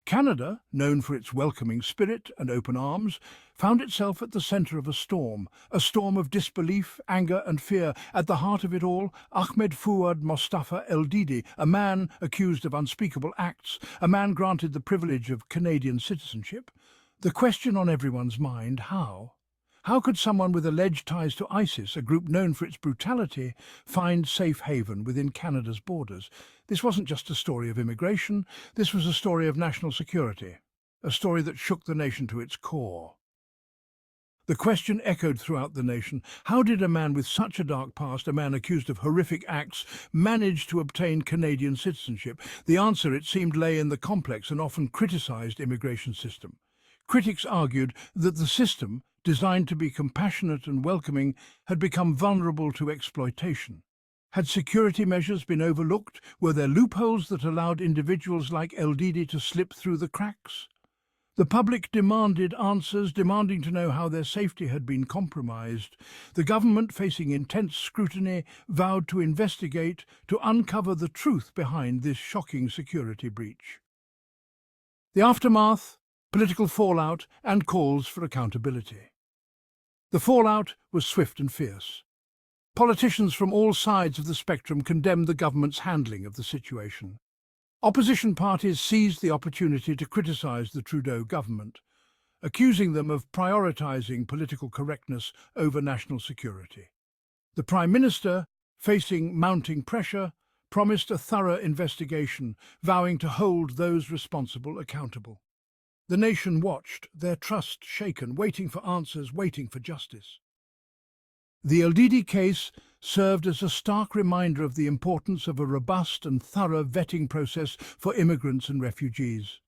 Canada, known for its welcoming spirit and open arms, found itself at the centre of a storm of disbelief, anger and fear. At the heart of it all, Ahmed Fuad Mustafa Eldidi, a man accused of unspeakable acts, a man granted the privilege of Canadian citizenship. The question on everyone's mind, how? How could someone with alleged ties to ISIS, a group known for its brutality, find safe haven within Canada's borders? This wasn't just a story of immigration, this was a story of national security, a story that shook the nation to its core. The question echoed throughout the nation: how did a man with such a dark past, a man accused of horrific acts, manage to obtain Canadian citizenship? The answer, it seemed, lay in the complex and often criticised immigration system. Critics argued that the system, designed to be compassionate and welcoming, had become vulnerable to exploitation. Had security measures been overlooked? Were there loopholes that allowed individuals like Eldidi to slip through the cracks? The public demanded answers, demanding to know how their safety had been compromised. The government, facing intense scrutiny, vowed to investigate, to uncover the truth behind this shocking security breach. The aftermath: political fallout and calls for accountability. The fallout was swift and fierce. Politicians from all sides of the spectrum condemned the government's handling of the situation. Opposition parties seized the opportunity to criticise the Trudeau government, accusing them of prioritising political correctness over national security. The Prime Minister, facing mounting pressure, promised a thorough investigation, vowing to hold those responsible accountable. The nation watched, their trust shaken, waiting for answers, waiting for justice. The Eldidi case served as a stark reminder of the importance of a robust and thorough vetting process for immigrants and refugees.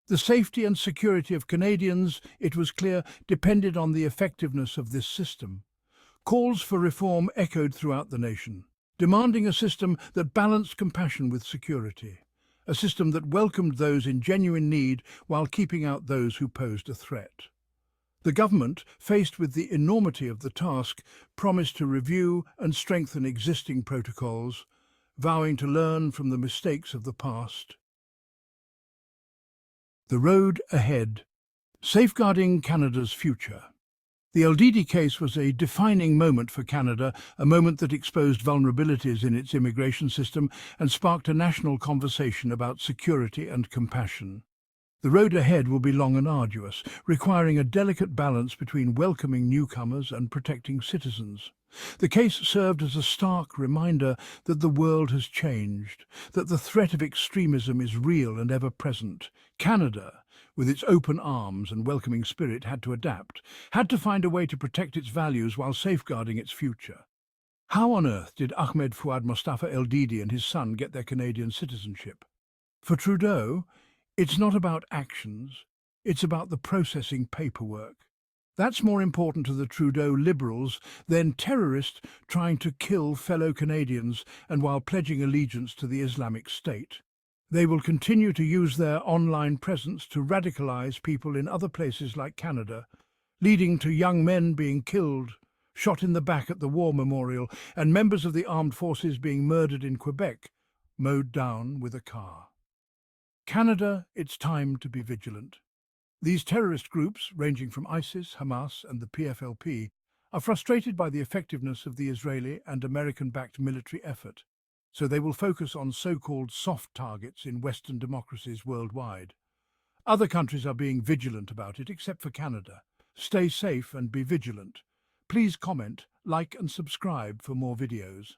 The safety and security of Canadians, it was clear, depended on the effectiveness of this system. Calls for reform echoed throughout the nation, demanding a system that balanced compassion with security, a system that welcomed those in genuine need while keeping out those who posed a threat. The government, faced with the enormity of the task, promised to review and strengthen existing protocols, vowing to learn from the mistakes of the past. The road ahead: safeguarding Canada's future. The Eldidi case was a defining moment for Canada, a moment that exposed vulnerabilities in its immigration system and sparked a national conversation about security and compassion. The road ahead will be long and arduous, requiring a delicate balance between welcoming newcomers and protecting citizens. The case served as a stark reminder that the world has changed, that the threat of extremism is real and ever-present. Canada, with its open arms and welcoming spirit, had to adapt, had to find a way to protect its values while safeguarding its future. How on earth did Ahmed Fuad Mustafa Eldidi and his son get their Canadian citizenship? For Trudeau, it's not about actions, it's about the processing paperwork. That's more important to the Trudeau Liberals than terrorists trying to kill fellow Canadians and while pledging allegiance to the Islamic State. They will continue to use their online presence to radicalise people in other places like Canada, leading to young men being killed, shot in the back at the War Memorial, and members of the armed forces being murdered in Quebec, mowed down with a car. Canada, it's time to be vigilant. These terrorist groups, ranging from ISIS, Hamas and the PFLP, are frustrated by the effectiveness of the Israeli and American-backed military effort, so they will focus on so-called soft targets in Western democracies worldwide. Other countries are being vigilant about it, except for Canada. Stay safe and be vigilant. Please comment, like and subscribe for more videos.